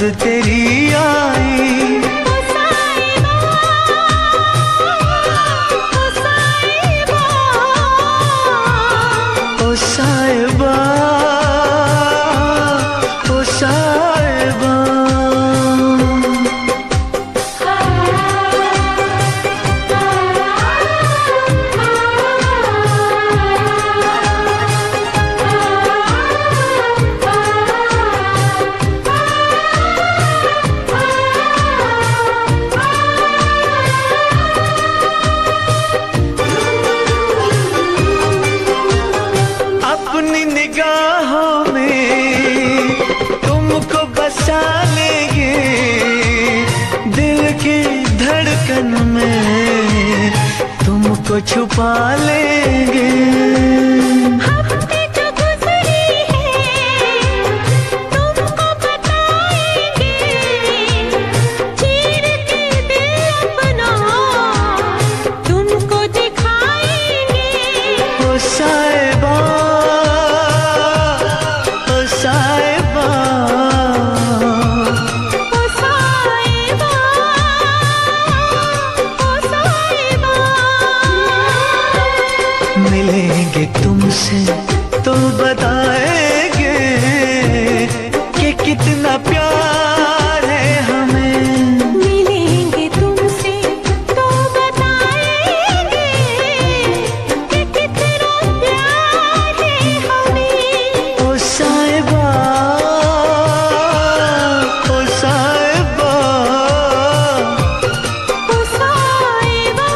तेरी आई। ओ साहिबा, ओ साहिबा। अपनी निगाहों में तुमको बसा लेंगे, दिल की धड़कन में तुमको छुपा लेंगे। मिलेंगे तुमसे तो बताएंगे कि कितना प्यार है हमें। मिलेंगे तुमसे तो बताएंगे कि कितना प्यार है हमें। ओ साहिबा, ओ साहिबा, ओ साहिबा,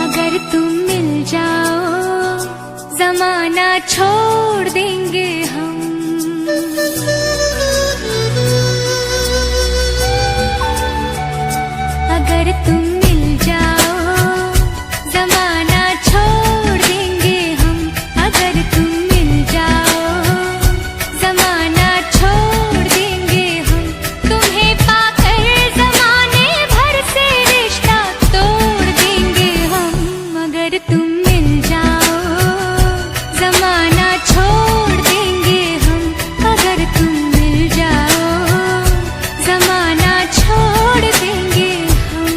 अगर तुम मिल जाओ जमाना छोड़ देंगे हम। अगर तुम मिल जाओ जमाना छोड़ देंगे हम। अगर तुम मिल जाओ जमाना छोड़ देंगे हम। तुम्हें पाकर जमाने भर से रिश्ता तोड़ देंगे हम। अगर तुम मिल जाओ जमाना छोड़ देंगे हम। अगर तुम मिल जाओ जमाना छोड़ देंगे हम।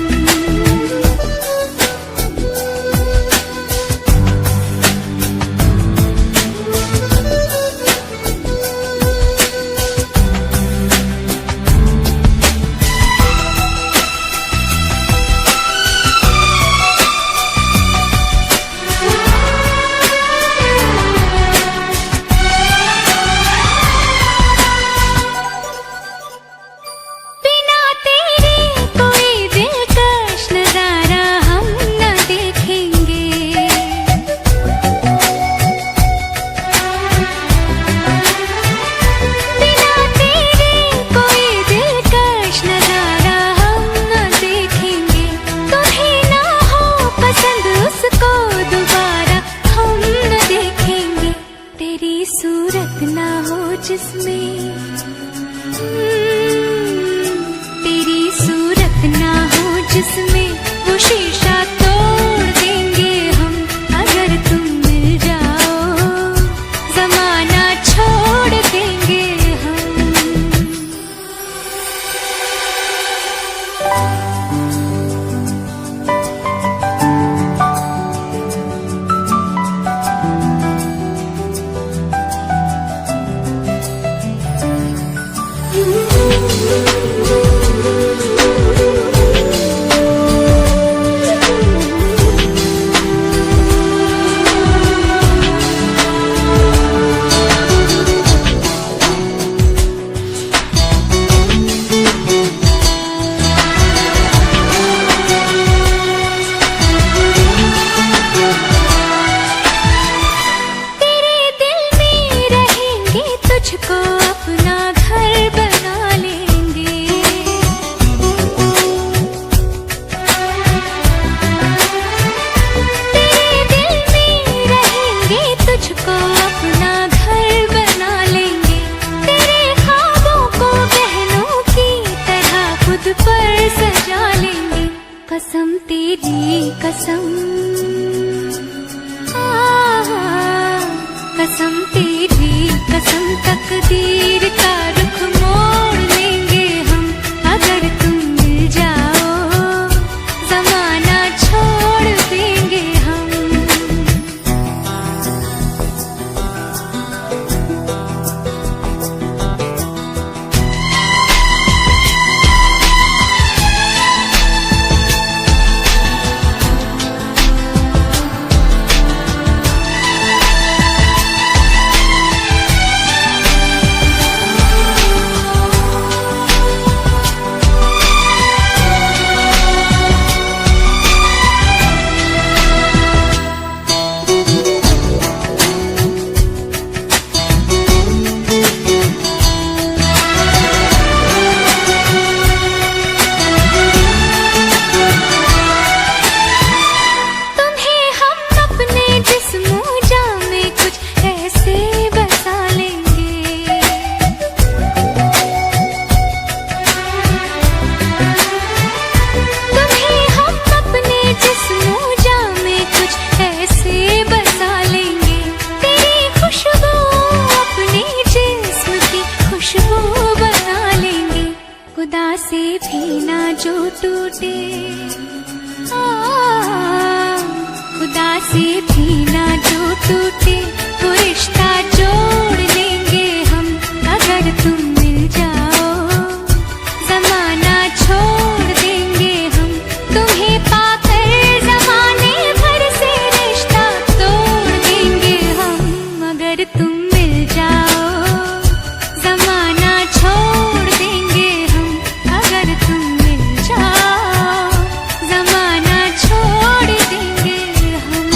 कसम तेरी कसम, कसम तेरी कसम, तकदीर का रुख मोड़ लेंगे हम अगर तुम मिल जाओ, जमाना छोड़ देंगे हम। खुदा से भी ना जो टूटे, खुदा से भी ना जो टूटे, वो रिश्ता जोड़ लेंगे हम अगर तुम मिल जाओ, जमाना छोड़ देंगे हम तुम्हें पाकर, जमाने भर से रिश्ता तोड़ देंगे हम अगर तुम मिल जाओ, जमाना छोड़ देंगे हम अगर तुम मिल जाओ, जमाना छोड़ देंगे हम।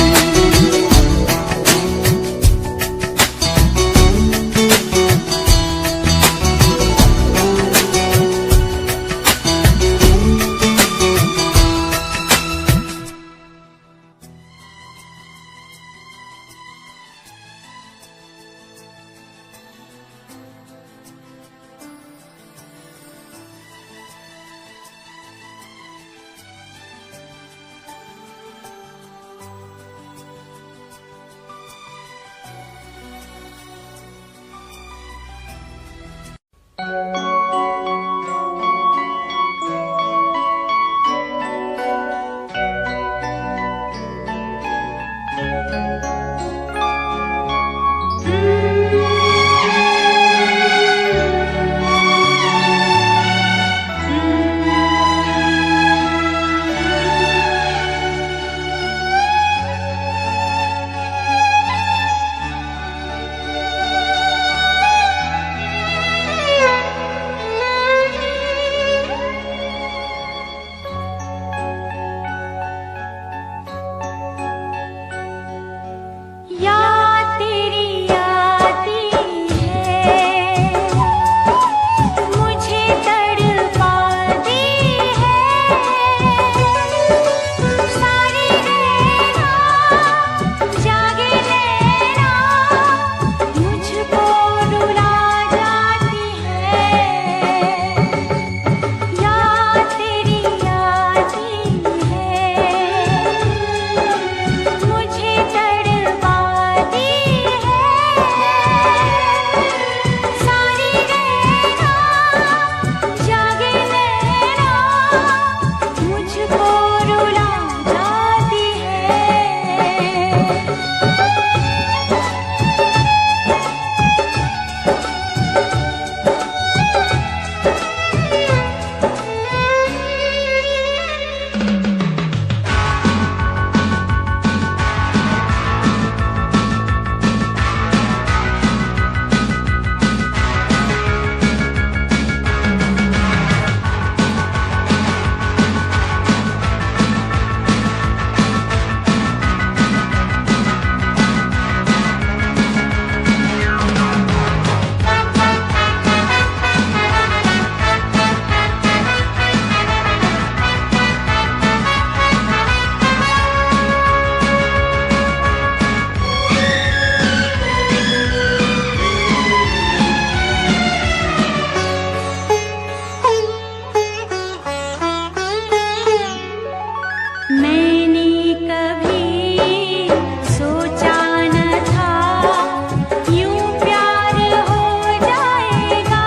मैंने कभी सोचा न था यूं प्यार हो जाएगा,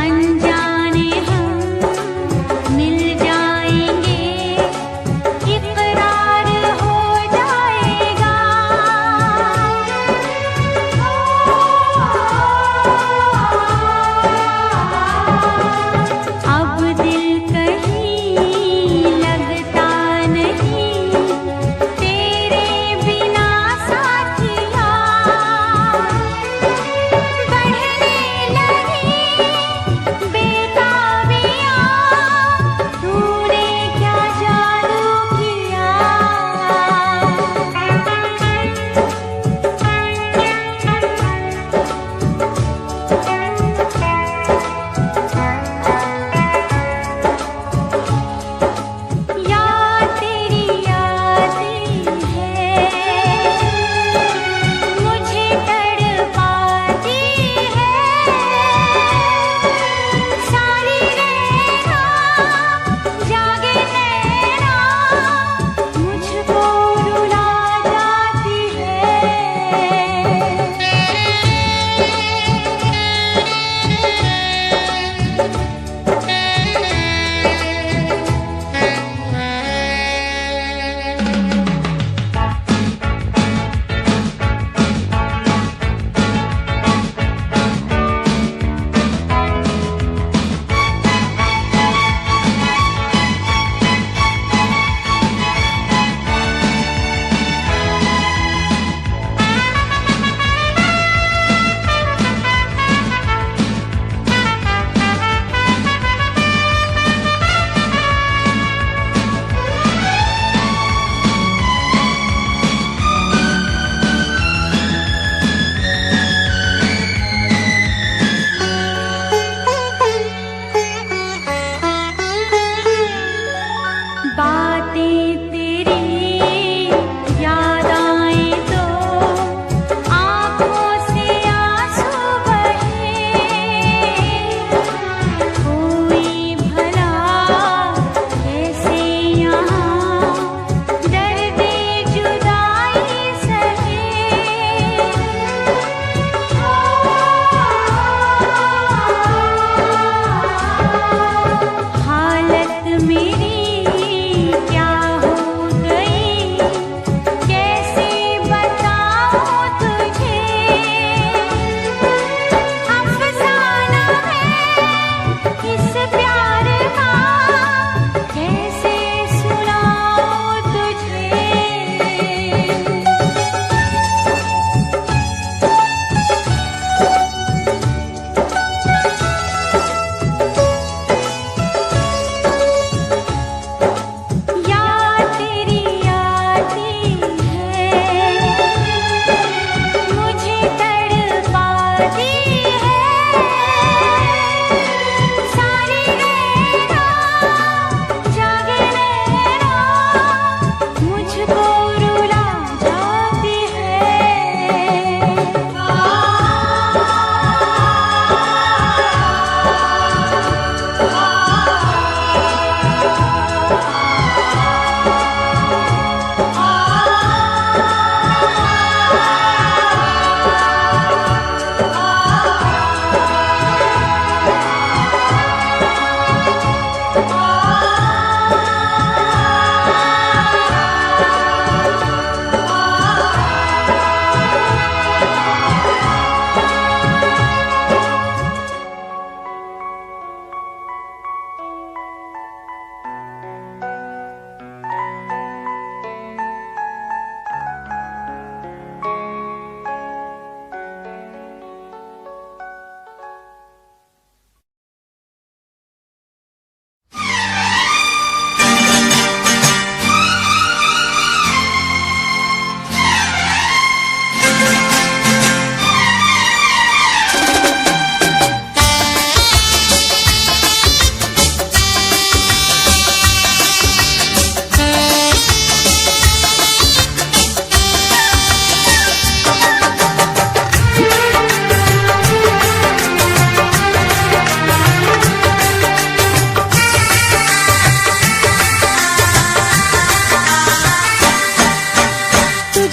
अनजाने हम मिल जाएंगे, इकरार हो जाएगा। अब दिल कहीं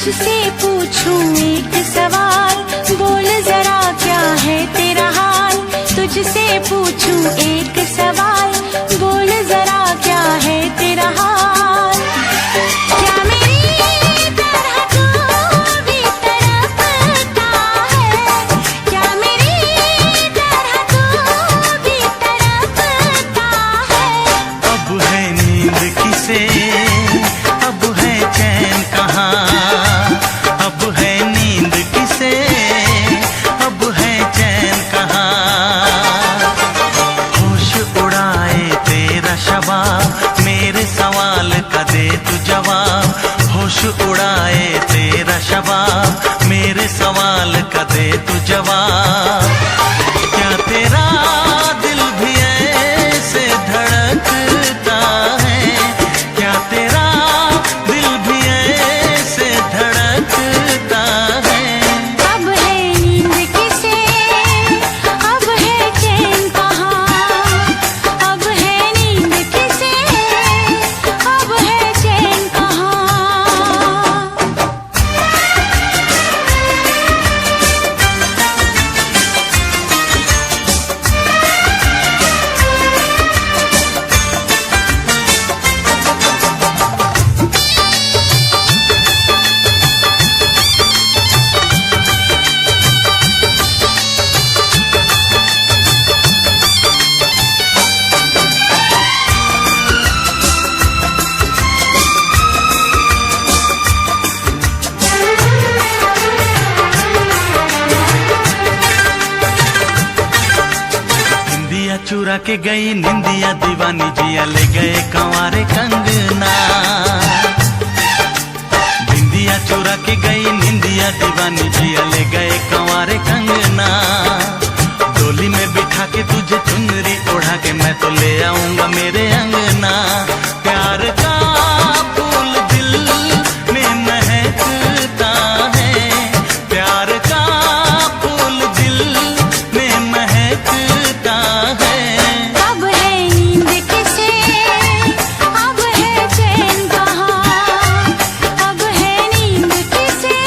तुझसे पूछूं एक सवाल, बोल जरा क्या है तेरा हाल। तुझसे पूछूं एक सवाल, बोल जरा क्या है तेरा हाल। क्या मेरी तरह तू भी तड़पता है, क्या मेरी तरह तू भी तड़पता है। अब है नींद किसे, अब है चैन कहाँ। अब है नींद किसे, अब है चैन कहाँ। होश उड़ाए तेरा शबाब, मेरे सवाल का दे तू जवाब। होश उड़ाए तेरा शबाब, मेरे सवाल का दे तू जवाब। क्या तेरा दिल भी ऐसे धड़कता है, क्या तेरा दिल भी ऐसे धड़कता है। अब है नींद किसे, अब है चैन कहाँ। अब है नींद किसे, अब है चैन कहाँ। निंदिया चुरा के गई निंदिया दीवानी, जिया ले गए कंवारे कंगना। निंदिया चुरा के गई निंदिया दीवानी, जिया ले गए कंवारे कंगना। डोली में बिठा के तुझे चुनरी ओढ़ा के मैं तो ले आऊंगा मेरे अंगना। प्यार का फूल दिल में महकता है, प्यार का फूल दिल में महकता है। अब है नींद किसे, अब है चैन कहाँ। अब है नींद किसे,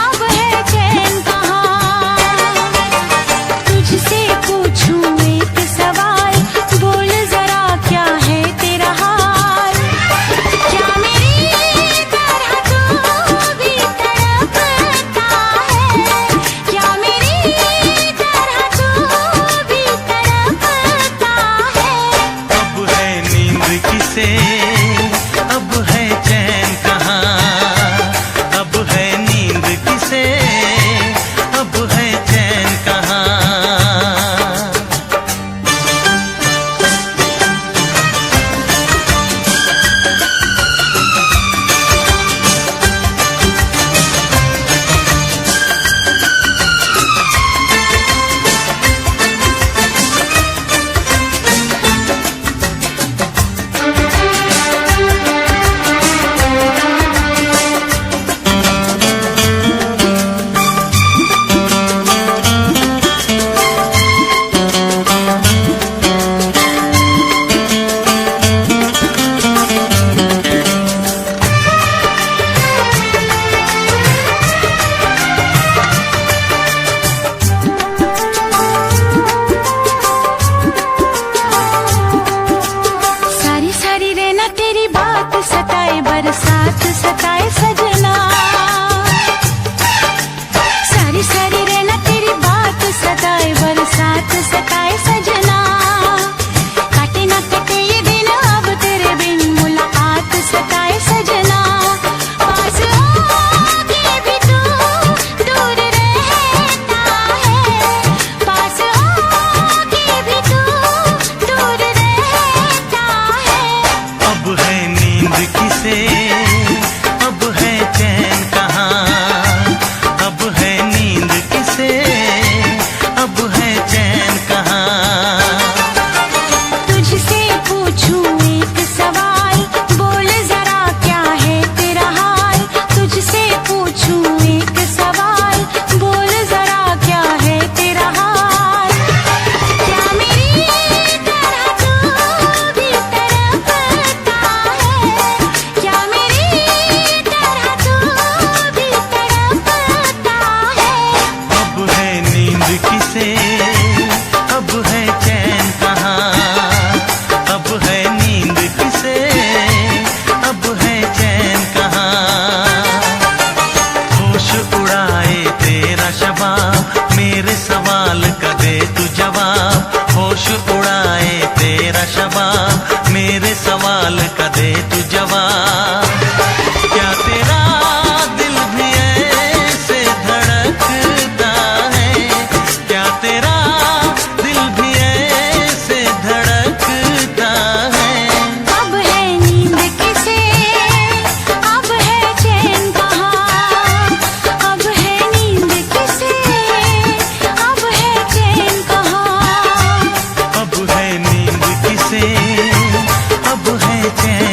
अब है चैन कहाँ। तुझसे पूछूं एक सवाल, बोल जरा क्या है तेरा हाल। क्या मेरी तरह तू भी तड़पता है, क्या मेरी तरह तू भी तड़पता है। अब है नींद किसे, अब है चैन कहाँ। अब है नींद किसे, अब है चैन कहाँ। सारी सारी रहना तेरी बात सताए, बरसात सताए सजना। सारी सारी रहना तेरी बात सताए, बरसात सताए सजना। काटे ना कटे ये दिन अब तेरे बिन, मुलाकात सताए सजना। पास आके भी तू दूर रहता है, पास आके भी तू दूर रहता है। अब है नींद किसे, मेरे सवाल का दे तू जवाब। क्या तेरा दिल भी ऐसे धड़कता है, क्या तेरा दिल भी ऐसे धड़कता है। अब है नींद किसे, अब है चैन कहाँ, अब है नींद किसे, अब है चैन कहाँ। अब है नींद किसे, अब है चैन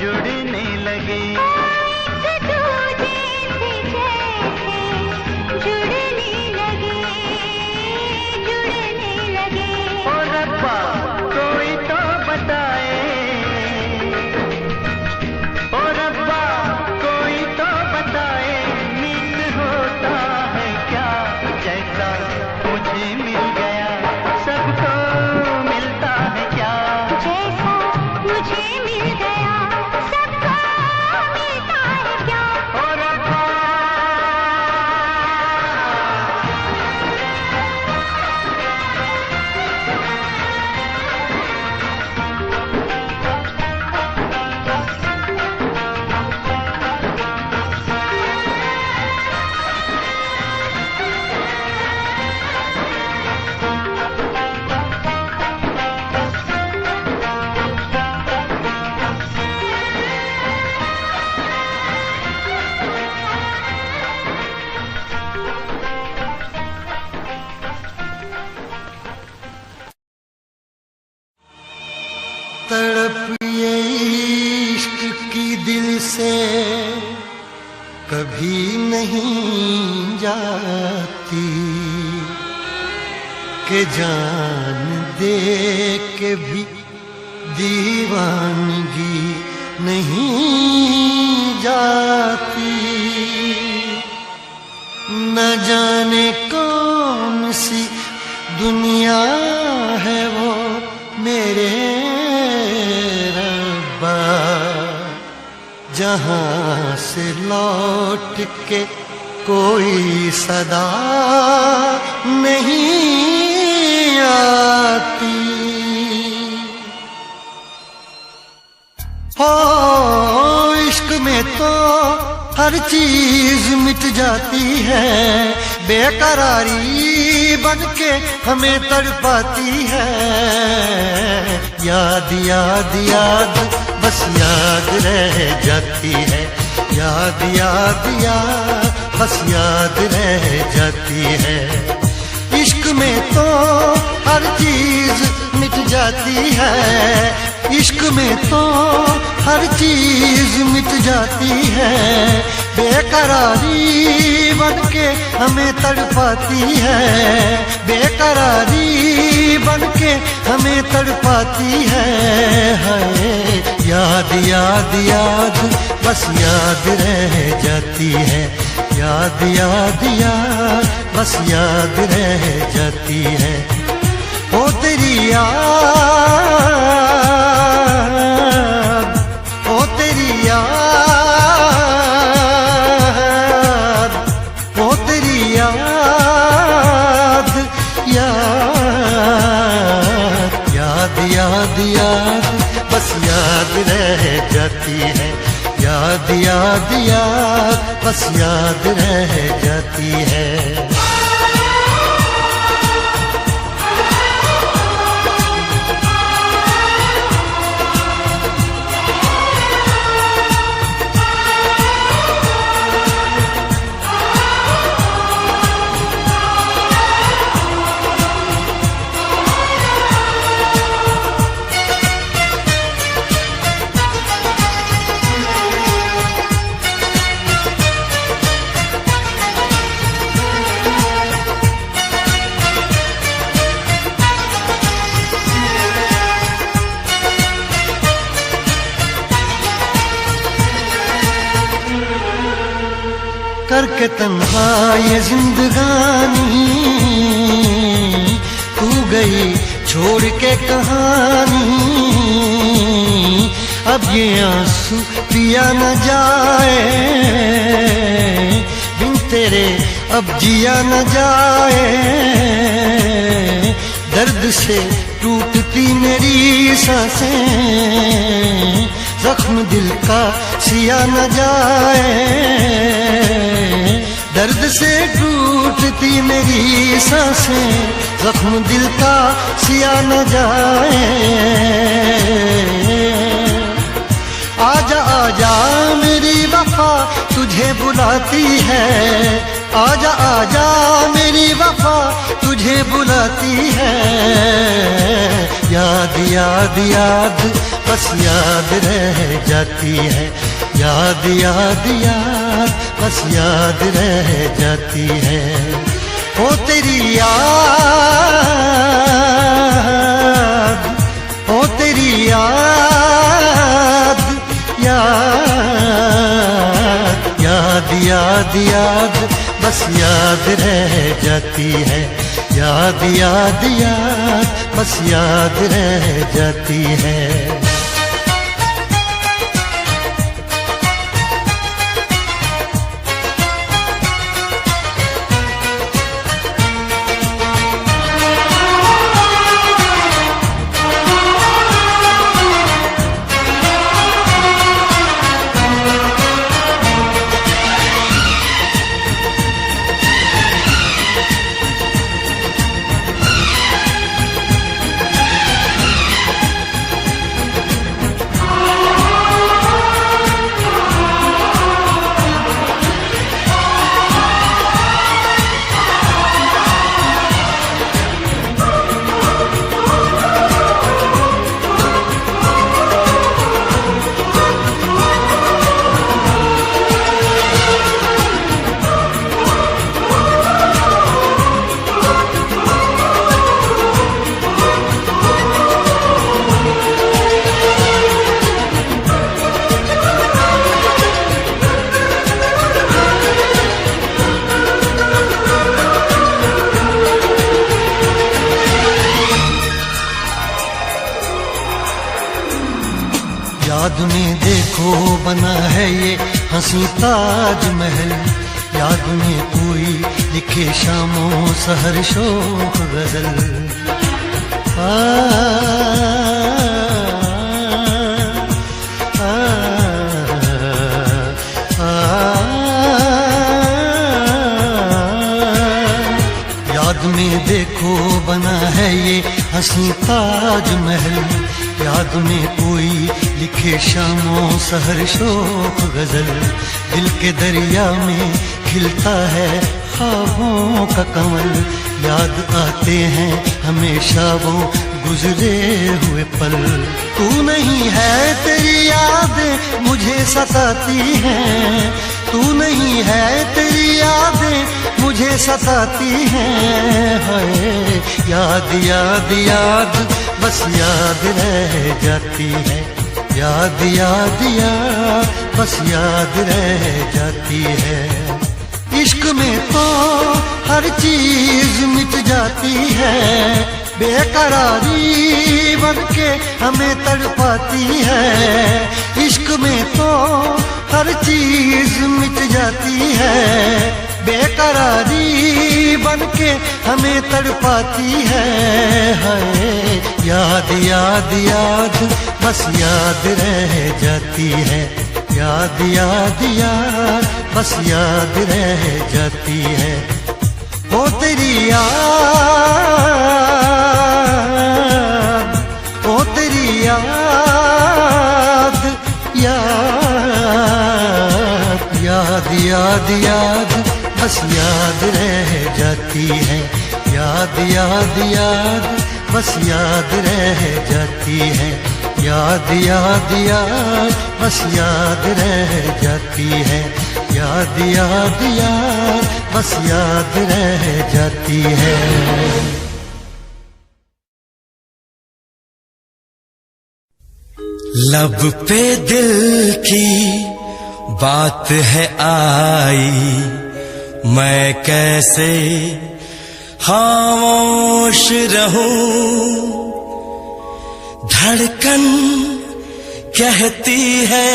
जुड़ने लगे। एक दूजे से जैसे जुड़ने लगे, जुड़ने लगे। ओ रब्बा कोई तो बताए, ओ रब्बा कोई तो बताए, मीत होता है क्या जैसा मुझे मिल गया, सबको मिलता है क्या जैसा मुझे मिल गया, सबको मिलता है क्या। ओ रब्बा। तड़प ये इश्क की दिल से कभी नहीं जाती, कि जान दे के भी दीवानगी नहीं जाती। न जाने कौन सी दुनिया है वो मेरे रब्बा, जहां से लौट के कोई सदा नहीं आती। हो इश्क में तो हर चीज मिट जाती है, बेकरारी बनके हमें तड़पाती है। याद याद याद बस याद रह जाती है, याद याद याद बस याद रह जाती है। इश्क में तो हर चीज मिट जाती है, इश्क में तो हर चीज मिट जाती है, बेकरारी बनके हमें तड़पाती है, बेकरारी बनके हमें तड़पाती है। हाय याद याद याद बस याद रह जाती है, याद याद याद बस याद रह जाती है। ओ तेरी याद, ओ तेरी याद, ओ तेरी याद, याद याद याद याद बस याद रह जाती है, याद याद याद बस याद रह जाती है। करके तन्हा ये जिंदगानी, तू गई छोड़ के कहानी। अब ये आंसू पिया न जाए, बिन तेरे अब जिया न जाए। दर्द से टूटती मेरी सांसें, जख्म दिल का सिया न जाए। दर्द से टूटती मेरी सांसें, जख्म दिल का सिया न जाए। आजा आजा मेरी वफा तुझे बुलाती है, आजा आजा मेरी वफा तुझे मुझे बुलाती है। याद याद याद बस याद रह जाती है। याद याद याद बस याद रह जाती है। ओ तेरी याद, ओ तेरी याद, याद याद याद याद बस याद रह जाती है। याद याद याद बस याद रह जाती है। याद में देखो बना है ये हंसी ताजमहल। याद में कोई लिखे शामों सहर शोक गजल। याद में देखो बना है ये हंसी ताजमहल। याद में कोई लिखे शामों सहर शोक गजल। दिल के दरिया में खिलता है ख्वाबों का कमल। याद आते हैं हमेशा वो गुजरे हुए पल। तू नहीं है तेरी याद मुझे सताती है। तू नहीं है तेरी याद मुझे सताती है। हाय याद याद याद बस याद रह जाती है। याद याद याद बस याद रह जाती है। इश्क में तो हर चीज मिट जाती है। बेकरारी बनके हमें तड़पाती है। इश्क में तो हर चीज मिट जाती है। बेकरारी बनके हमें तड़पाती है। हाय याद याद याद बस याद रह जाती है। याद याद याद बस याद रह जाती है। ओ तेरी याद, ओ तेरी याद, याद याद याद याद बस याद रह जाती है। याद याद याद बस याद रह जाती है। याद याद याद बस याद रह जाती है। याद याद याद बस याद रह जाती है। लब पे दिल की बात है आई, मैं कैसे खामोश रहूं। धड़कन कहती है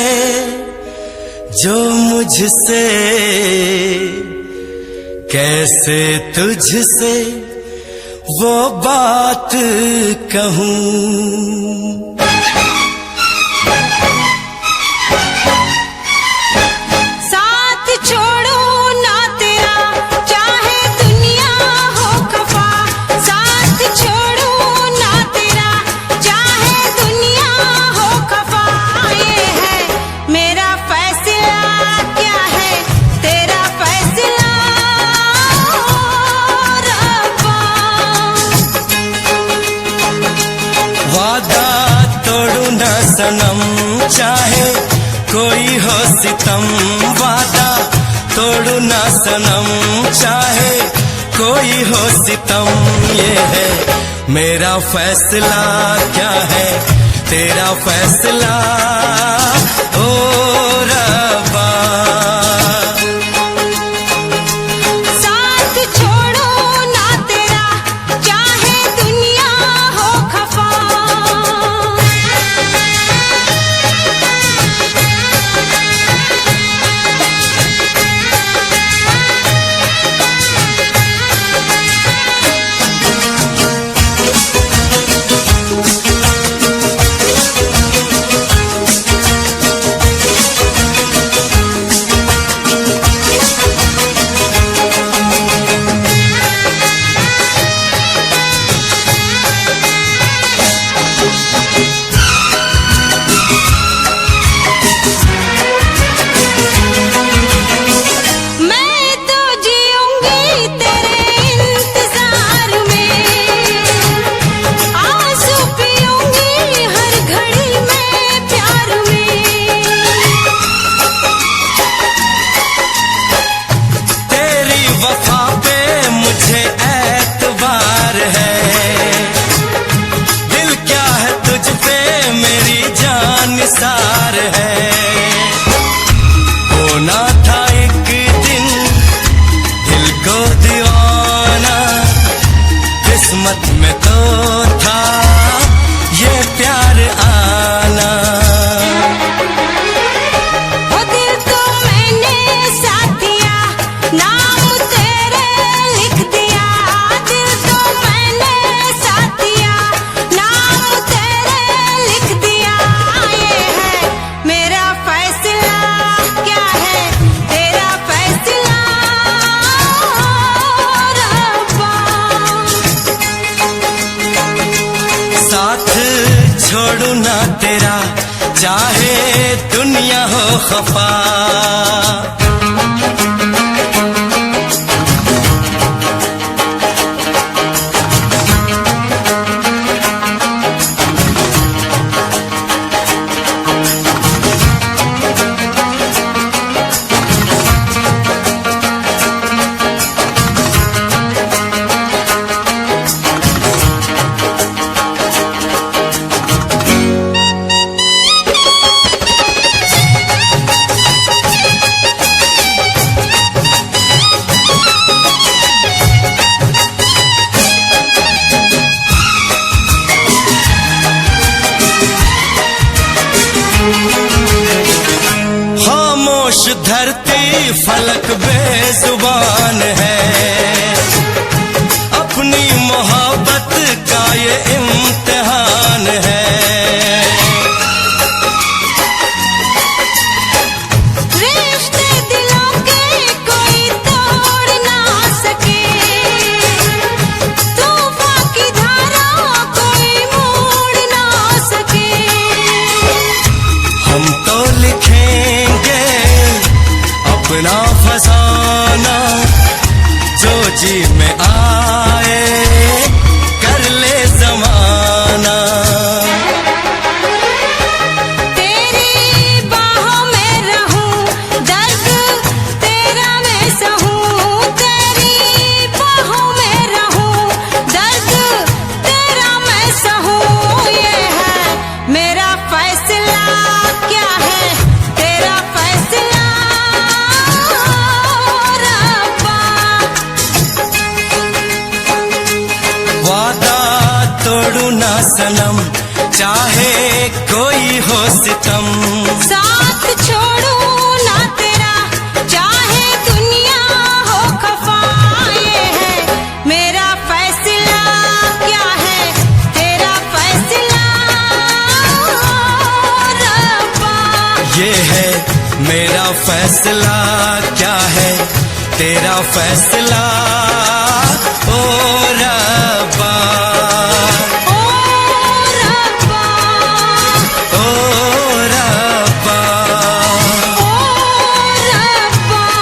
जो मुझसे, कैसे तुझसे वो बात कहूं। सनम, चाहे कोई हो सितम, वादा तोड़ू ना सनम, चाहे कोई हो सितम। ये है मेरा फैसला, क्या है तेरा फैसला ओ रब्बा। साथ छोड़ो ना तेरा, चाहे दुनिया हो खफा। सार है होना था एक दिन दिल को दीवाना, किस्मत में तो था ये प्यार आना। वो दिल तो मैंने साथ दिया, नाम तेरे लिख दिया। दिल तो मैंने साथ दिया, नाम तेरे लिख दिया। ये है मेरा फैसला, क्या है तेरा फैसला रब्बा। साथ छोड़ू ना तेरा, चाहे दुनिया हो खफा। खामोश धरती फलक बेजुबान है, अपनी मोहब्बत का ये इम्तिहान है। रिश्ते दिलों के कोई तोड़ ना सके, तूफान की धारा कोई मोड़ ना सके। हम तो लिखेंगे अपना फसाना, जो जी में आए कर ले जमाना। तेरी बाहों में रहूं, दर्द तेरा मैं सहूं। तेरी बाहों में रहूं, दर्द तेरा मैं सहूं। ये है मेरा फैसला, क्या है तेरा फैसला रब्बा। वादा तोड़ू ना सनम, चाहे कोई हो सितम। साथ छोड़ू ना तेरा, चाहे दुनिया हो खफा। ये है मेरा फैसला, क्या है तेरा फैसला रब्बा। ये है मेरा फैसला, क्या है तेरा फैसला ओ रब्बा। ओ रब्बा, ओ रब्बा, ओ रब्बा।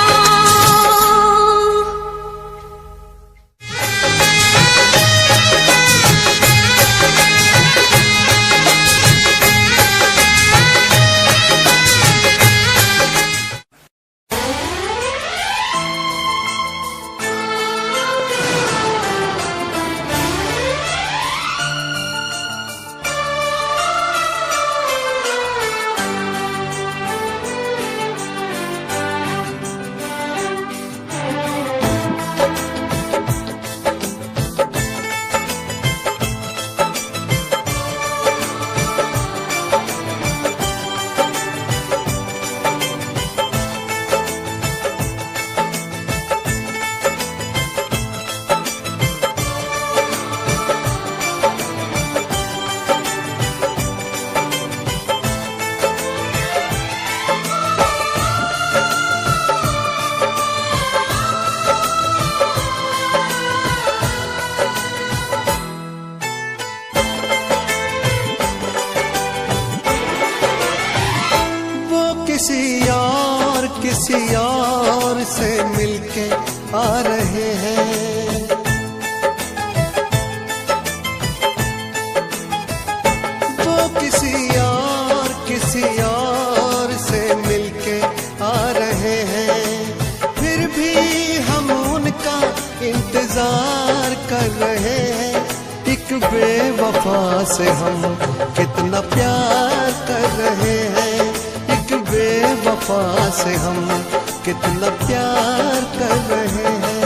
आ रहे हैं। वो किसी और से मिलके आ रहे हैं, फिर भी हम उनका इंतजार कर रहे हैं। एक बेवफा से हम कितना प्यार कर रहे हैं, एक बेवफा से हम कितना प्यार कर रहे हैं।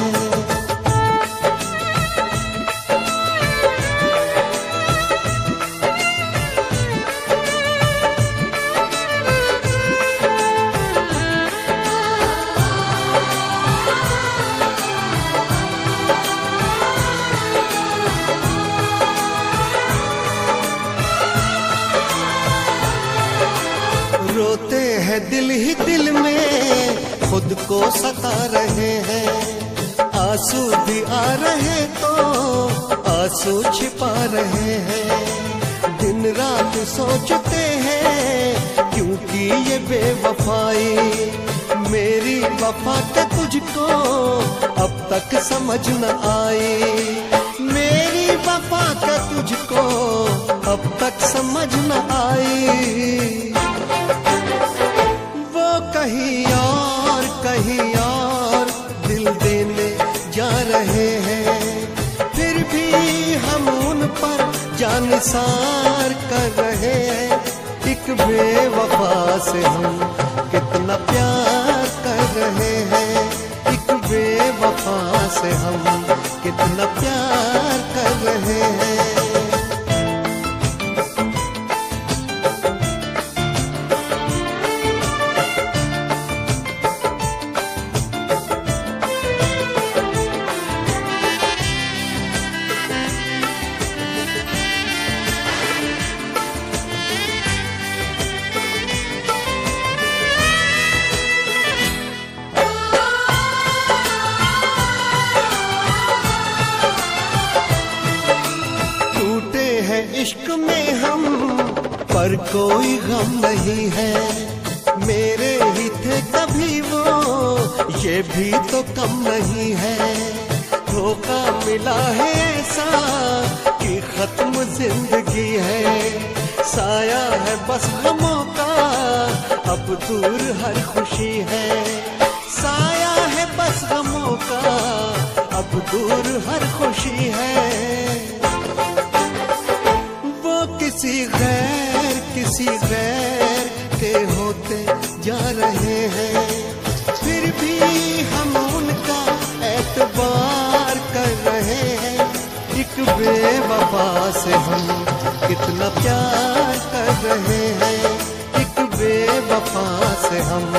रोते हैं दिल ही दिल में, खुद को सता रहे हैं। आंसू भी आ रहे तो आंसू छिपा रहे हैं। दिन रात सोचते हैं क्योंकि ये बेवफाई, मेरी वफा के तुझको अब तक समझ न आई। मेरी वफा के तुझको अब तक समझ न आई। कहीं और दिल देने जा रहे हैं, फिर भी हम उन पर जानिसार कर रहे हैं। एक बेवफा से हम कितना प्यार कर रहे हैं, एक बेवफा से हम कितना प्यार कर रहे हैं। इश्क में हम पर कोई गम नहीं है, मेरे ही थे कभी वो ये भी तो कम नहीं है। धोखा मिला है ऐसा कि खत्म जिंदगी है, साया है बस गमों का अब दूर हर खुशी है। साया है बस गमों का अब दूर हर खुशी है। किसी गैर के होते जा रहे हैं, फिर भी हम उनका एतबार कर रहे हैं। एक बेवफा से हम कितना प्यार कर रहे हैं, एक बेवफा से हम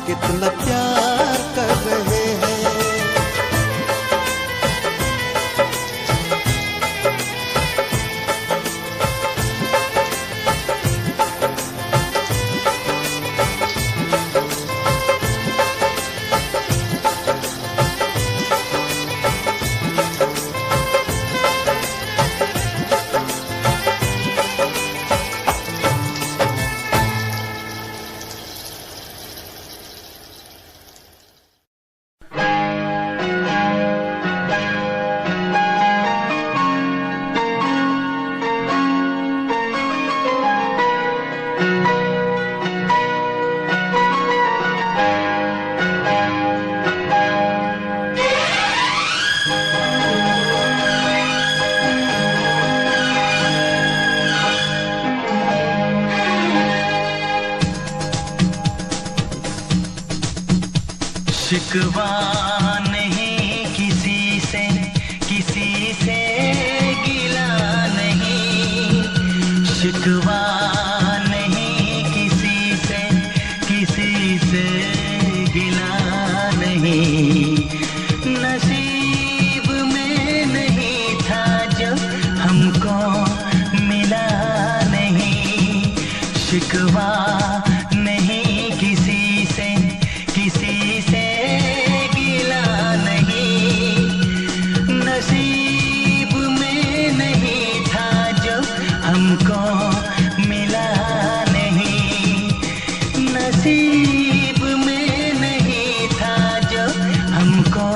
कितना प्यार कर रहे हैं। शिकवा नहीं किसी से गिला नहीं, शिकवा नहीं किसी से गिला नहीं। नसीब में नहीं था जो हमको मिला नहीं। शिकवा नहीं किसी से गिला नहीं। नसीब में नहीं था जो हमको मिला नहीं। नसीब में नहीं था जो हमको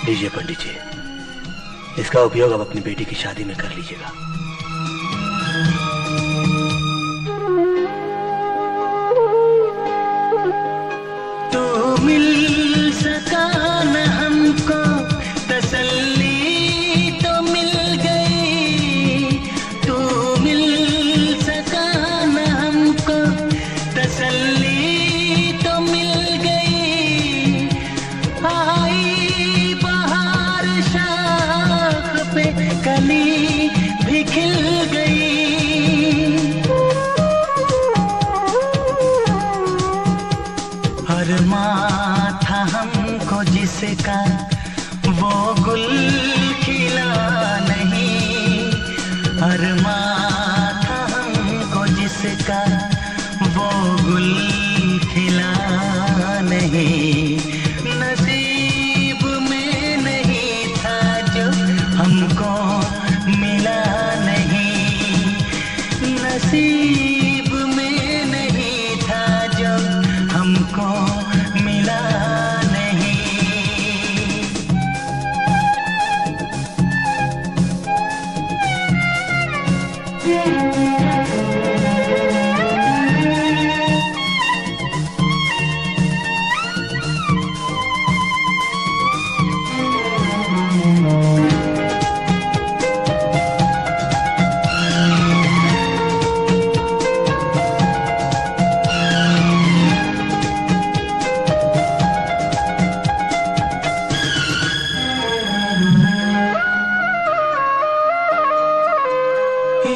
लीजिए पंडित जी, इसका उपयोग आप अपनी बेटी की शादी में कर लीजिएगा। तो मिल सका न हमको तसल्ली तो मिल गई, तू मिल सका न हमको तसल्ली तो मिल गई। आई बहार शाख पे कली भी खिल गई। अरमां था हमको जिसका वो गुल खिला नहीं, अरमां था हमको जिसका वो गुल खिला नहीं। नसीब में नहीं था जो हमको मिला नहीं, नसीब में नहीं था जो हमको मिला नहीं।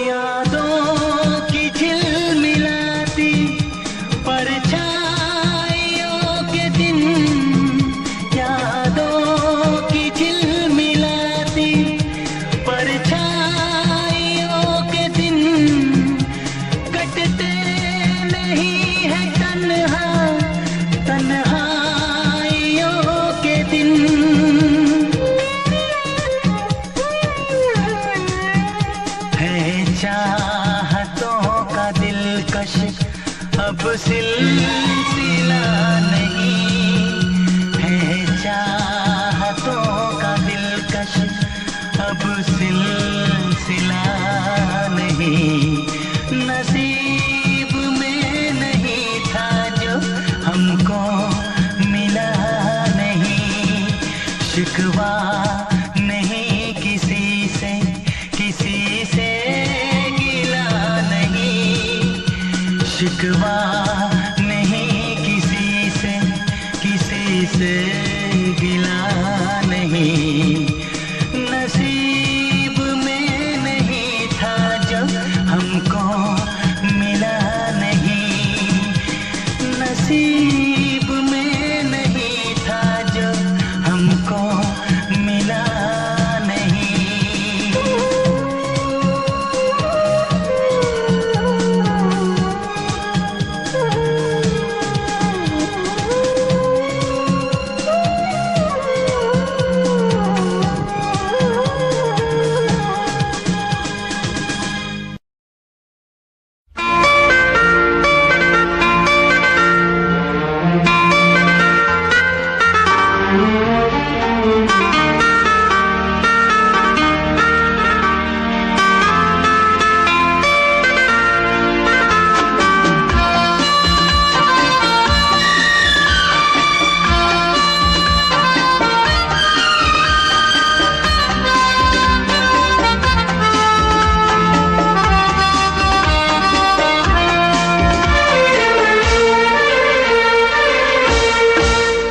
यादों की झिलमिलाती परछाइयों के दिन, यादों की झिलमिलाती परछाइयों के दिन कटते नहीं है तन्हा तन्हाइयों के दिन। चाहतों का दिलकश अब सिलसिला नहीं है, चाहतों का दिलकश अब सिलसिला नहीं। नसीब में नहीं था जो हमको मिला नहीं। शिकवा नहीं किसी से, किसी से गिला नहीं, शिकवा नहीं किसी से, किसी से गिला नहीं। नसीब में नहीं था जो हमको मिला नहीं, नसीब में नहीं था जो हमको मिला नहीं।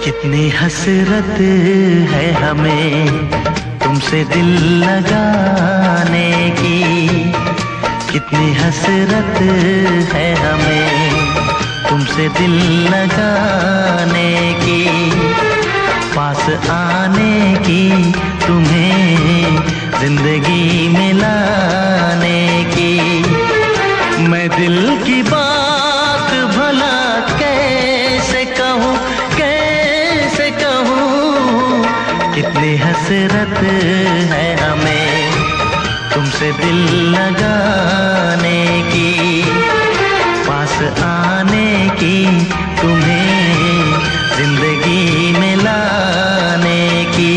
कितनी हसरत है हमें तुमसे दिल लगाने की, कितनी हसरत है हमें तुमसे दिल लगाने की। पास आने की, तुम्हें जिंदगी में लाने की। मैं दिल की बात भला कैसे कहूँ, कैसे कहूँ। कितनी हसरत है हमें तुमसे दिल लगाने की, पास आने की, तुम्हें जिंदगी में लाने की।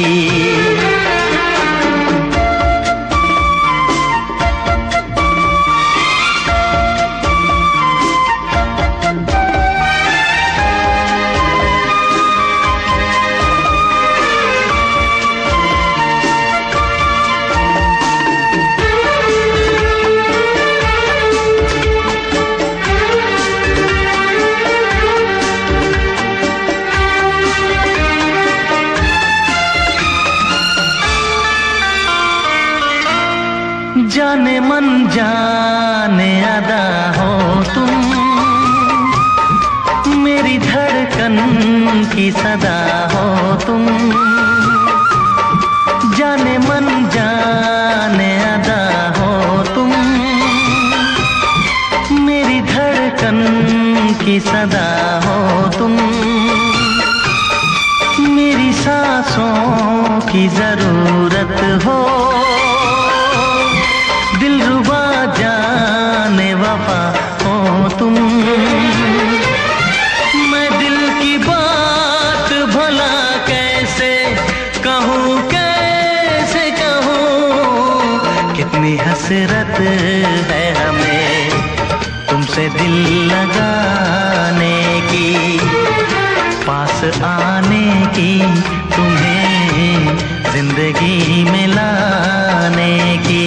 जाने मन जाने अदा हो तुम, मेरी धड़कन की सदा हो तुम। जाने मन जाने अदा हो तुम, मेरी धड़कन की सदा हो तुम। मेरी सांसों की जरूरत हो, दिलरुबा जाने वफा हो तुम। मैं दिल की बात भला कैसे कहूँ, कैसे कहूँ। कितनी हसरत है हमें तुमसे दिल लगाने की, पास आने की, तुम्हें जिंदगी में लाने की।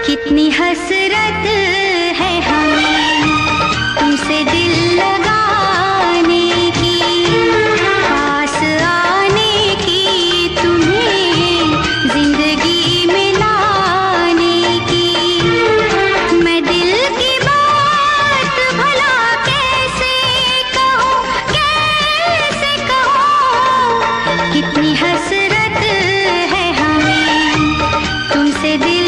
कितनी हसरत है हमें तुमसे दिल लगाने की, पास आने की, तुम्हें जिंदगी में लाने की। मैं दिल की बात भला कैसे कहूँ, कैसे कहूँ। कितनी हसरत है हमें तुमसे दिल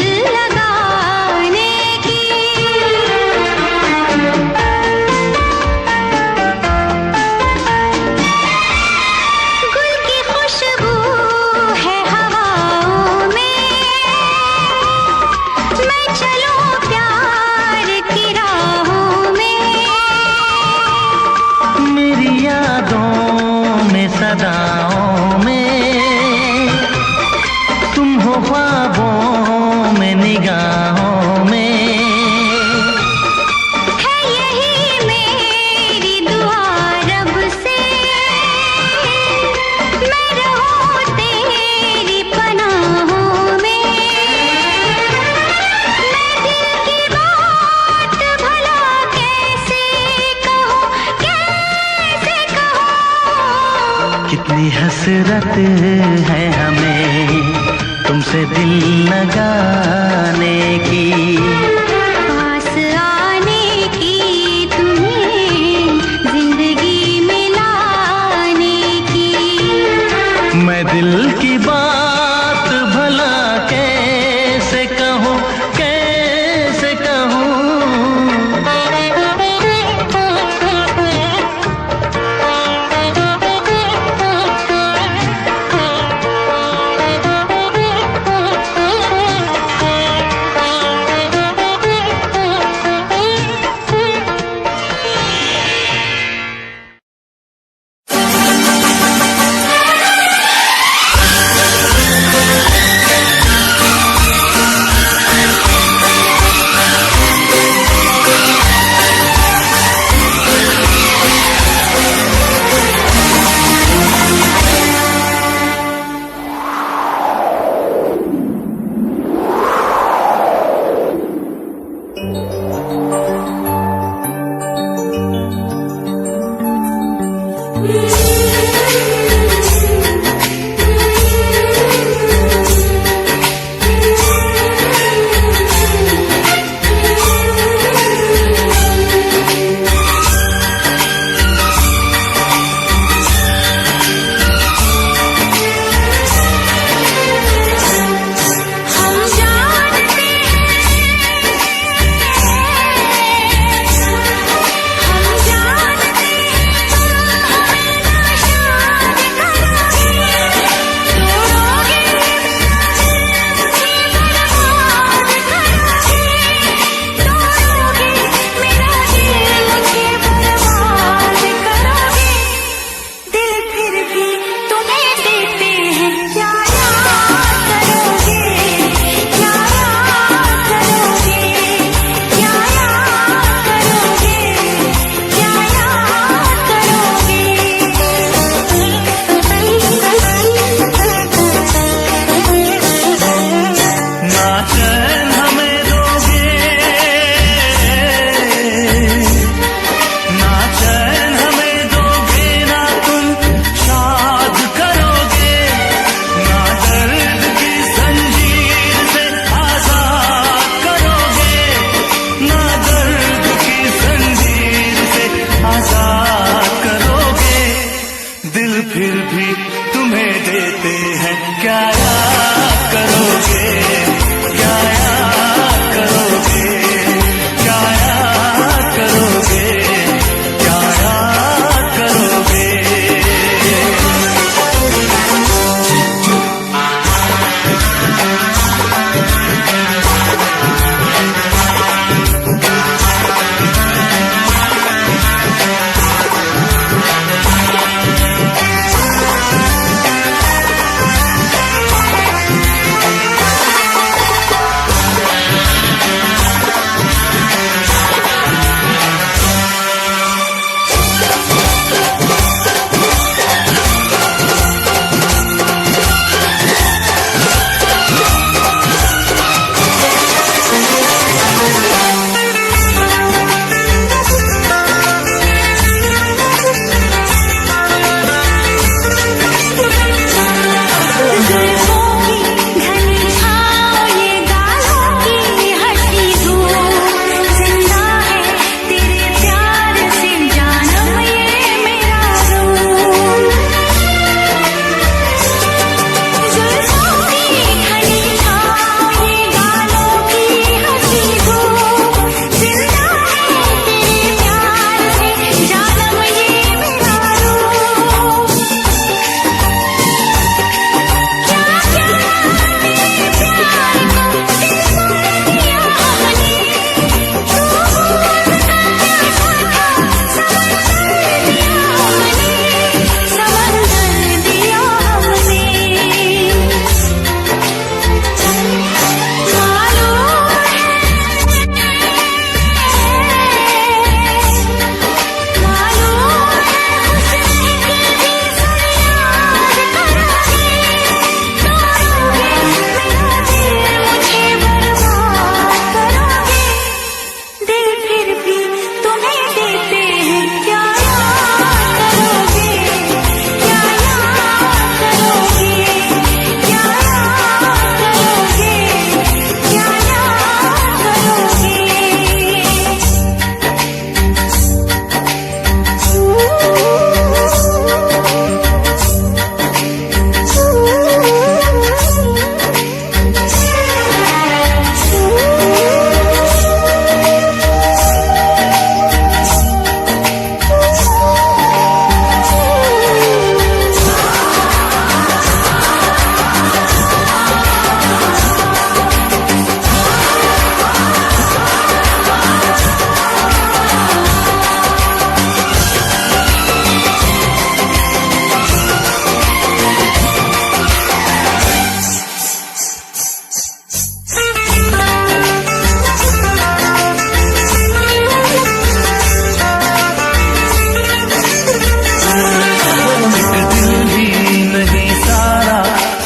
सदाओं में, तुम हो ख्वाबों में, निगाहों में। है यही मेरी दुआ रब से, मैं रहूं तेरी पनाहों में। मैं दिल की बात भला कैसे कहूँ, कैसे कहूँ। कितनी हसरत है हमें तुमसे दिल लगाने की, पास आने की, तुम्हें जिंदगी में लाने की। मैं दिल की बात भला कैसे कहूँ, कैसे कहूँ।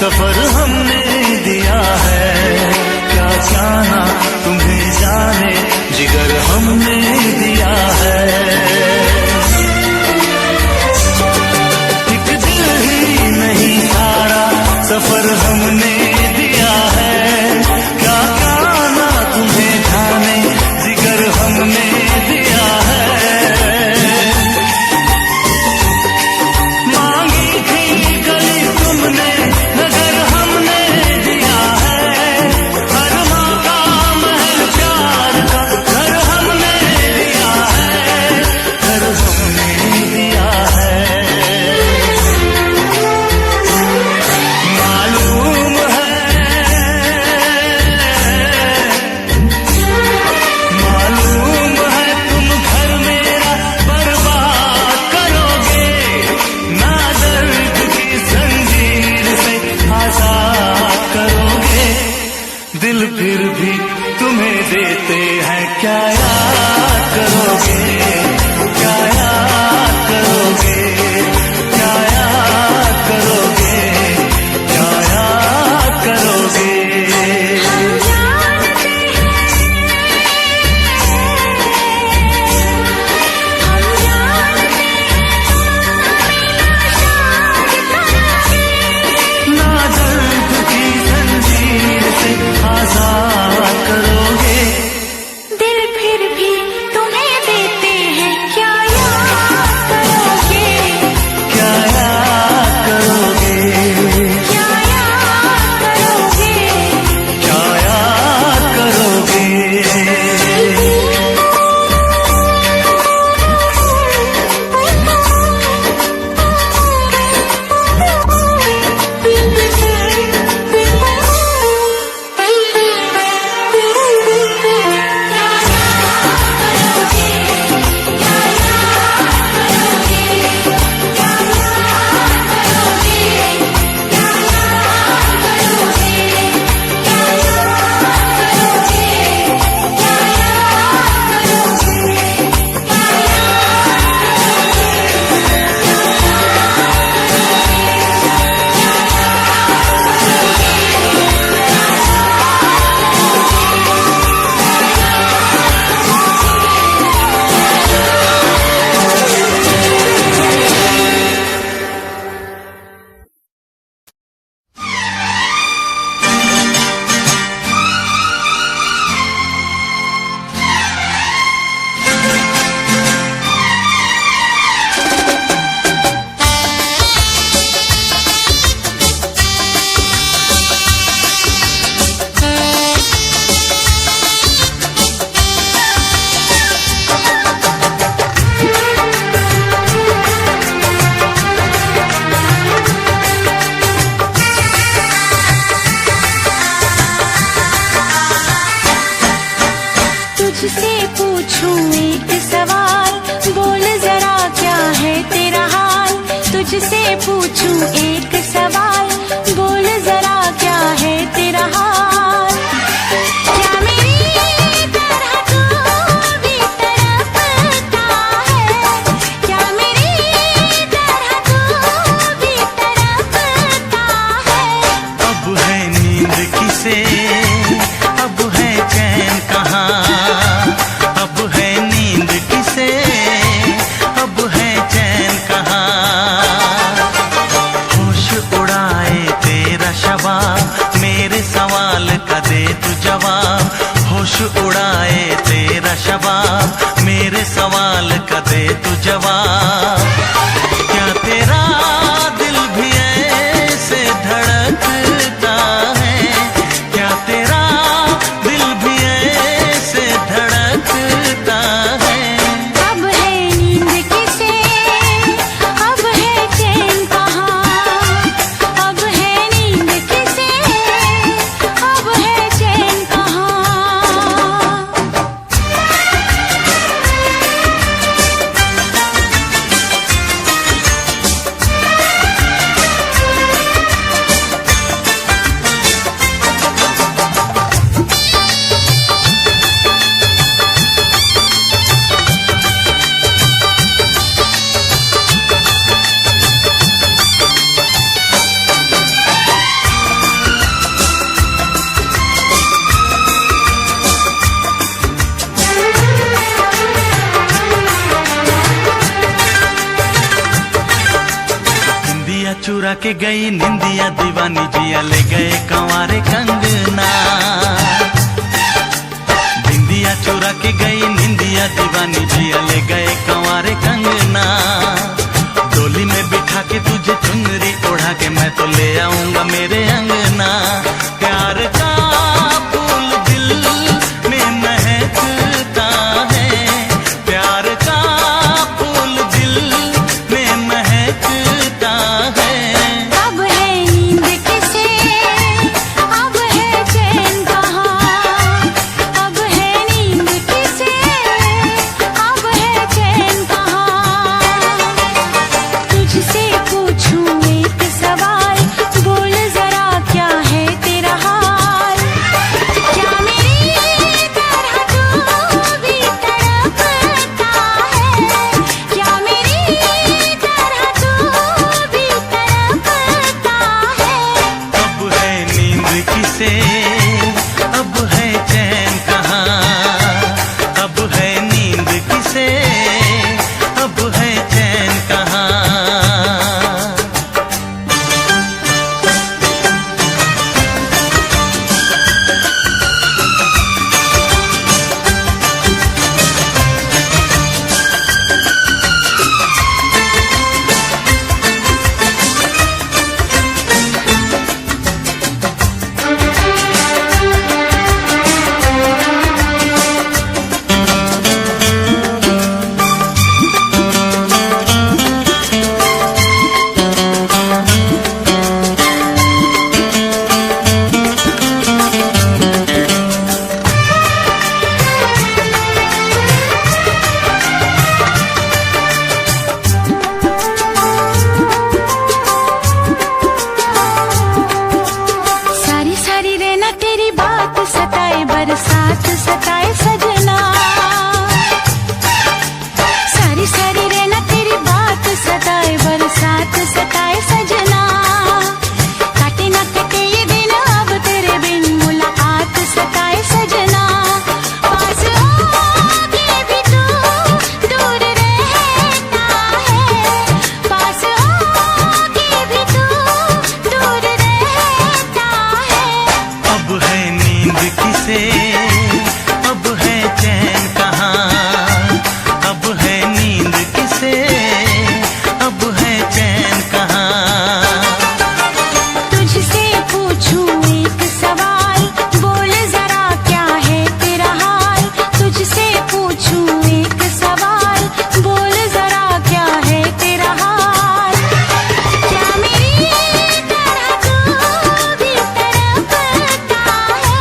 सफर हमने दिया है, क्या जाना तुम्हें जाने जिगर हमने दिया है। एक दिल ही नहीं सारा सफर हमने दिया है, क्या जाना तुम्हें जाने जिगर हमने दिया है। मांगी थी गली तुमने नगर हमने दिया है, हर मकाम है प्यार का घर हमने दिया है, घर हमने दिया है। मालूम है तुम घर मेरा बर्बाद करोगे, ना दर्द की जंजीर से आजाद करोगे। दिल फिर भी तुम्हें देते हैं, क्या याद करोगे, क्या याद करोगे, क्या याद करोगे, क्या याद करोगे। हम जानते हैं, हम जानते हैं, ना दर्द की जंजीर से आजाद करोगे। दिल फिर भी तुम्हें देते हैं, क्या याद करोगे, क्या याद करोगे, क्या याद करोगे। क्या याद करोगे। तुझसे पूछूं एक सवाल, बोल जरा क्या है तेरा हाल। तुझसे पूछूं एक सवाल, बोल जरा क्या है तेरा हाल। क्या मेरी तरह तू भी तड़पता है, क्या मेरी तरह तू भी तड़पता है। अब है नींद किसे, अब है चैन कहाँ, अब है नींद किसे, अब है चैन कहाँ। होश उड़ाए तेरा शवाब, मेरे सवाल का दे तू जवाब। होश उड़ाए तेरा शवाब, मेरे सवाल का दे तू जवाब। क्या तेरा दिल भी ऐसे धड़कता है, क्या तेरा दिल भी ऐसे धड़कता है। अब है नींद किसे, अब है चैन कहाँ। अब है नींद किसे, अब है चैन कहाँ। चुरा के गई निंदिया दीवानी जिया ले गए कंवारे कंगना। बिंदिया चुरा के गई निंदिया दीवानी जिया ले गए कंवारे कंगना। डोली में बिठा के तुझे चुनरी ओढ़ा के मैं तो ले आऊंगा मेरे अंगना। प्यार का फूल दिल में महकता है, प्यार का फूल दिल में महकता है। अब है नींद किसे, अब है चैन कहाँ, अब है नींद किसे, अब है चैन कहाँ। तुझसे पूछूं एक सवाल, बोल जरा क्या है तेरा हाल। क्या मेरी तरह तू भी तड़पता है, क्या मेरी तरह तू भी तड़पता है। अब है नींद किसे, अब है चैन कहाँ, अब है नींद किसे, अब है चैन कहाँ। सारी सारी रहना तेरी बात सताए, बरसात सताए सजना। सारी सारी रहना तेरी बात सताए, बरसात सताए सजना। काटे ना कटे ये दिन अब तेरे बिन, मुलाकात सताए सजना। पास होके भी तू दूर रहता है, पास होके भी तू दूर रहता है। अब है नींद किसे, अब है चैन कहाँ, अब है नींद किसे, अब है चैन कहाँ। तुझसे पूछूं एक सवाल, बोल जरा क्या है तेरा हाल। तुझसे पूछूं एक सवाल, बोल जरा क्या है तेरा हाल। क्या मेरी तरह तू भी तड़पता है,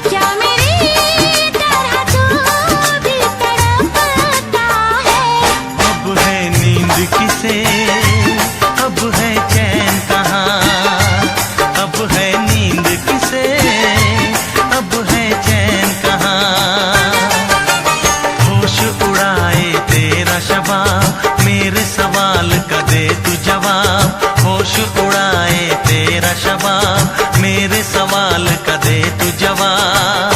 क्या मेरी तरह तू भी तड़पता है। अब है नींद किसे, अब है चैन कहाँ, अब है नींद किसे, अब है चैन कहाँ। होश उड़ाए तेरा शबाब, मेरे सवाल का दे तू जवाब। होश उड़ाए तेरा शबाब, मेरे सवाल का दे तू जवाब।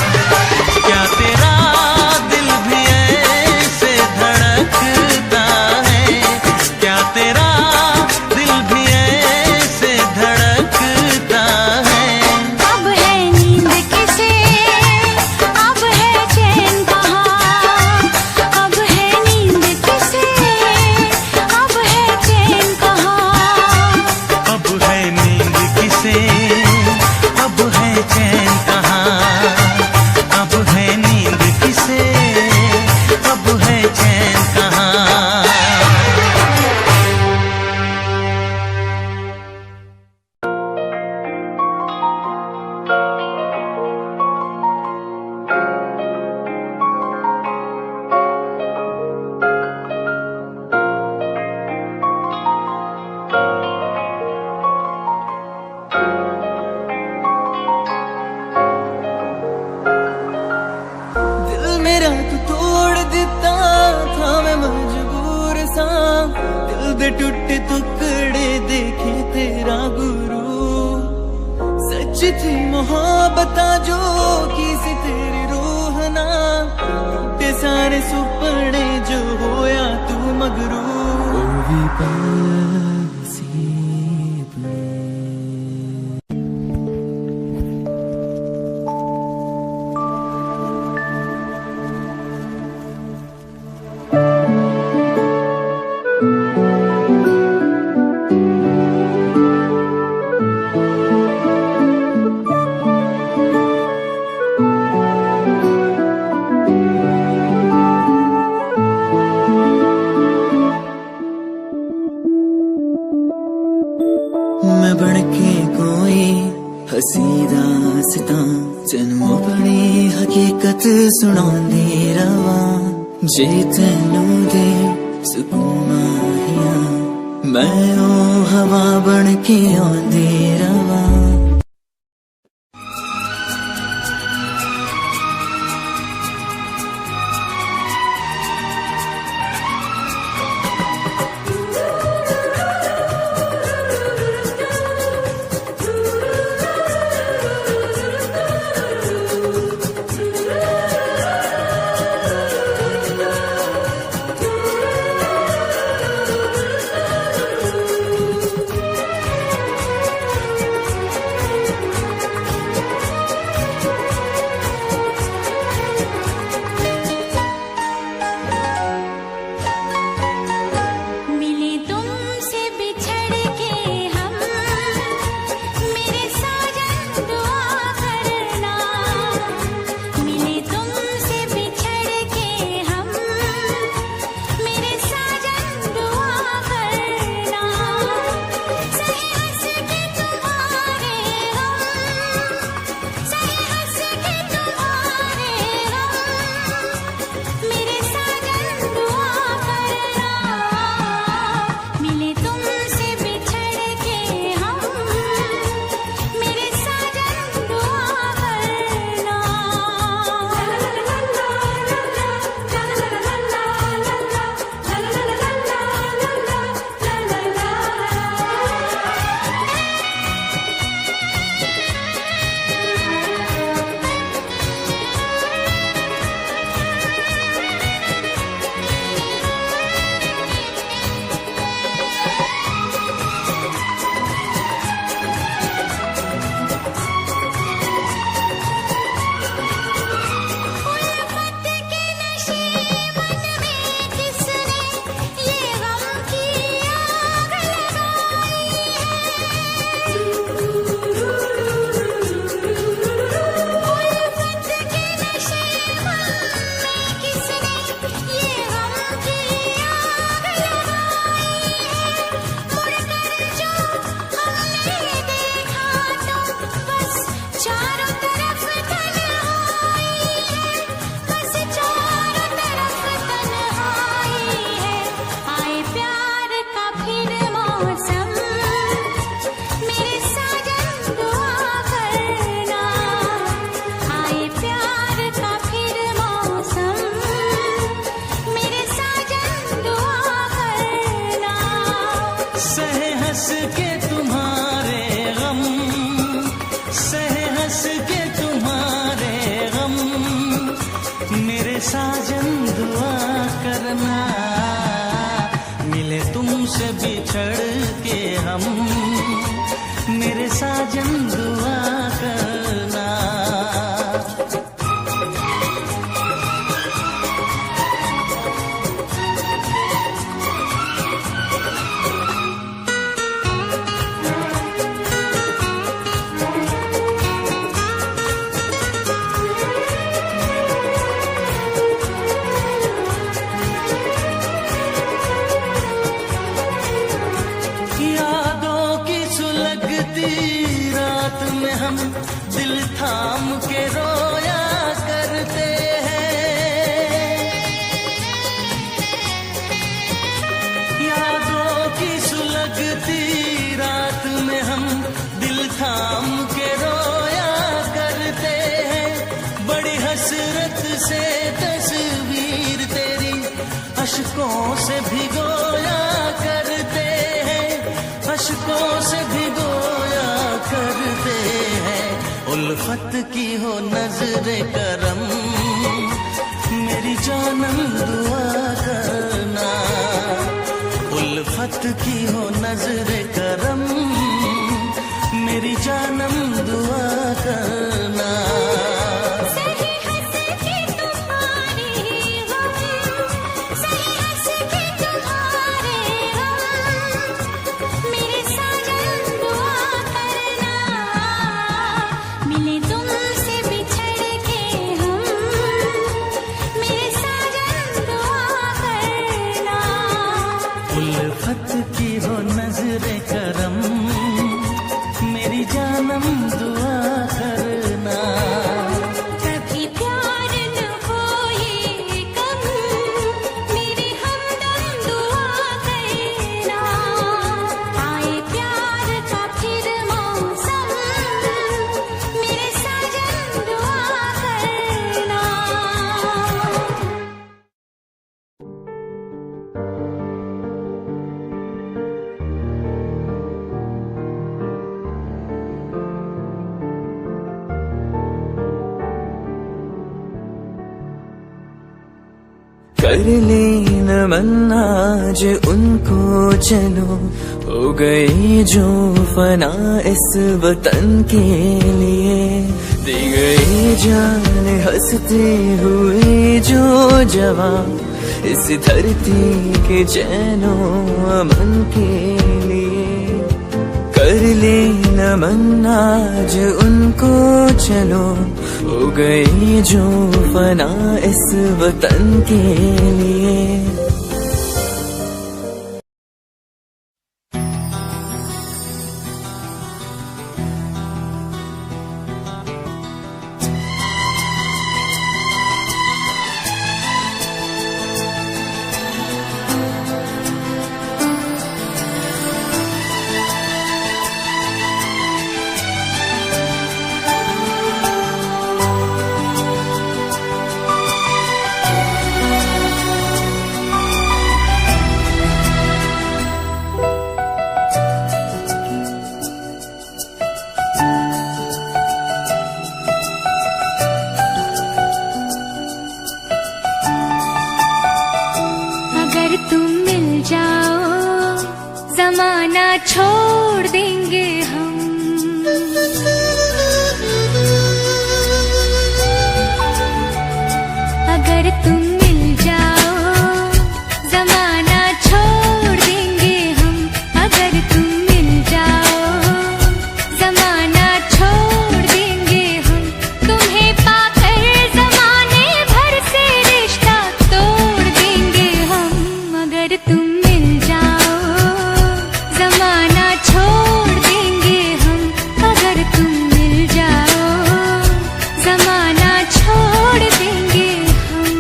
क्या तेरा दिल भी ऐसे धड़कता है, क्या तेरा दिल भी ऐसे धड़कता है। अब है नींद किसे, अब है चैन कहाँ, अब है नींद किसे, अब है चैन कहाँ। अब है नींद किसे, अब है चैन कहाँ, अब है नींद किसे, अब है चैन कहाँ। दिल मेरा तू तोड़ दिता था, मैं मजबूर सा। दिल दे टुटे टुकड़े देखे तेरा गुरु। सच थी मोहब्बत जो की सी तेरी रूह ना। टूटे सारे सुपने जो होया तू मगरू। ओ भी पल सी अपनी हकीकत सुनांदी रवा जे तैनू दे सुकून माहिया मैं ओ हवा बन के आंदी रवा साजन दुआ करना, मिले तुमसे बिछड़ के हम, मेरे साजन दुआ करना। रात में हम दिल थाम के रोया करते हैं, यादों की सुलगती रात में हम दिल थाम के रोया करते हैं। बड़ी हसरत से तस्वीर तेरी अश्कों से भिगोया करते हैं, अश्कों से भिगोया करते हैं। उल्फत की हो नजरे करम, मेरी जानम दुआ करना। उल्फत की हो नजरे करम, मेरी जानम दुआ करना। उल्फत की हो नजरे करम, मेरी जानम दुआ करना। कर ले नमन आज उनको चलो, हो गए जो फना इस वतन के लिए, दी गई जान हंसते हुए जो जवान इस धरती के चैनो अमन के लिए। कर ले नमन आज उनको चलो, हो गई जो फना इस वतन के लिए। जमाना छोड़ देंगे हम, अगर तुम मिल जाओ जमाना छोड़ देंगे हम, अगर तुम मिल जाओ जमाना छोड़ देंगे हम, तुम्हें पाकर जमाने भर से रिश्ता तोड़ देंगे हम, अगर तुम मिल जाओ जमाना छोड़ देंगे हम, अगर तुम मिल जाओ जमाना छोड़ देंगे हम।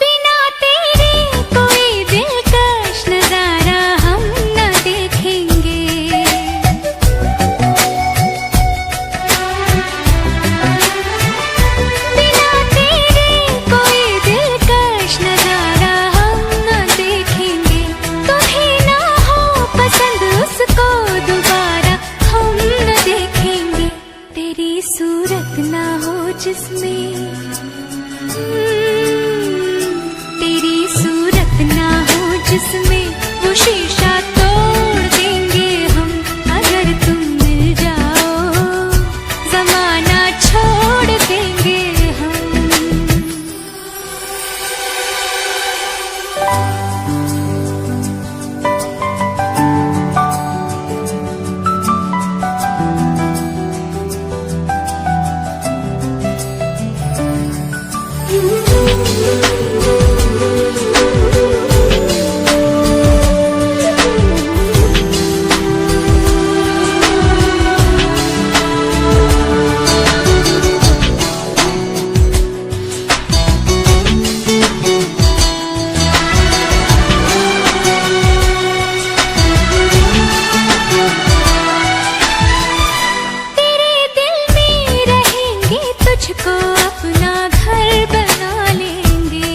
बिना तेरे कोई दिलकश नजारा हम न देखेंगे, बिना तेरे कोई दिलकश नजारा हम न देखेंगे, तुम्हें ना हो पसंद उसको दोबारा हम न देखेंगे, तेरी सूरत ना हो जिसमें तेरी सूरत ना हो जिसमें वो शीशा तोड़ देंगे हम, अगर तुम मिल जाओ जमाना छोड़ देंगे हम। तेरे दिल में रहेंगे, तुझको अपना घर बना लेंगे,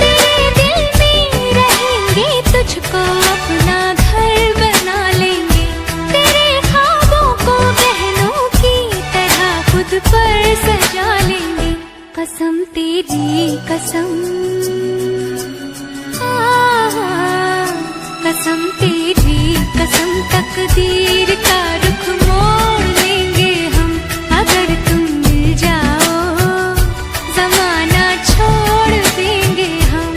तेरे दिल में रहेंगे, तुझको अपना घर बना लेंगे, तेरे ख्वाबों को बहनों की तरह खुद पर सजा लेंगे, कसम तेरी कसम, कसम तेरी कसम, तकदीर का रुख मोड़ लेंगे हम, अगर तुम मिल जाओ जमाना छोड़ देंगे हम।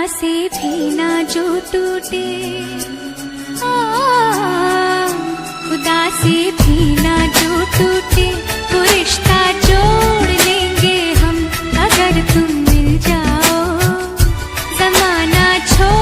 से भी ना जो टूटे, खुदा से भी ना जो टूटे, वो रिश्ता जोड़ लेंगे हम अगर तुम मिल जाओ, जमाना छोड़